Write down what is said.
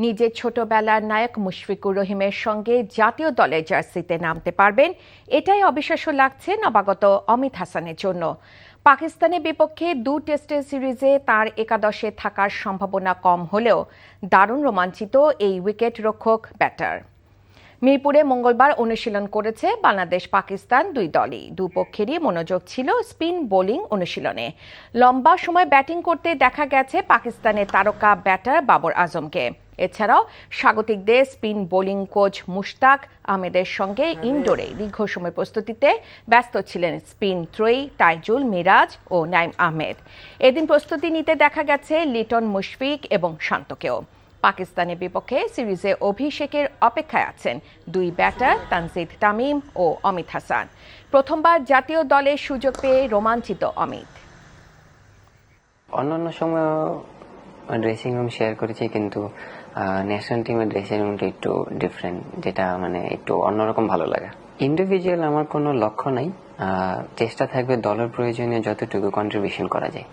নিজের ছোটবেলার নায়ক মুশফিকুর রহিমের সঙ্গে জাতীয় দলের জার্সিতে নামতে পারবেন, এটাই অবিশ্বাস্য লাগছে নবাগত অমিত হাসানের জন্য। পাকিস্তানের বিপক্ষে 2 টেস্টের সিরিজে তার একাদশে থাকার সম্ভাবনা কম হলেও দারুণ রোমাঞ্চিত এই উইকেট রক্ষক ব্যাটার। মিরপুরে মঙ্গলবার অনুশীলন করেছে বাংলাদেশ পাকিস্তান দুই দলই। দুপক্ষেরই মনোযোগ ছিল স্পিন বোলিং অনুশীলনে। লম্বা সময় ব্যাটিং করতে দেখা গেছে পাকিস্তানের তারকা ব্যাটার বাবর আজমকে। এছাড়াও স্বাগতিকদের স্পিন বোলিং কোচ মুশতাক আহমেদের সঙ্গে ইনডোরে দীর্ঘ সময় প্রস্তুতিতে ব্যস্ত ছিলেন স্পিন ত্রয়ী তাইজুল মিরাজ ও নাইম আহমেদ। এদিন প্রস্তুতি নিতে দেখা গেছে লিটন মুশফিক এবং শান্তকেও। পাকিস্তানের বিপক্ষে সিরিজে অভিষেকের অপেক্ষায় আছেন দুই ব্যাটার তানজিদ তামিম ও অমিত হাসান। প্রথমবার জাতীয় দলের সুযোগ পেয়ে রোমাঞ্চিত অমিত। অন্যান্য সময় ড্রেসিং রুম শেয়ার করেছি, কিন্তু ন্যাশনাল টিমের ড্রেসিং রুমটা একটু ডিফারেন্ট, যেটা একটু অন্যরকম ভালো লাগে। ইন্ডিভিজুয়াল আমার কোনো লক্ষ্য নাই, চেষ্টা থাকবে দলের প্রয়োজনে যতটুকু কন্ট্রিবিউশন করা যায়।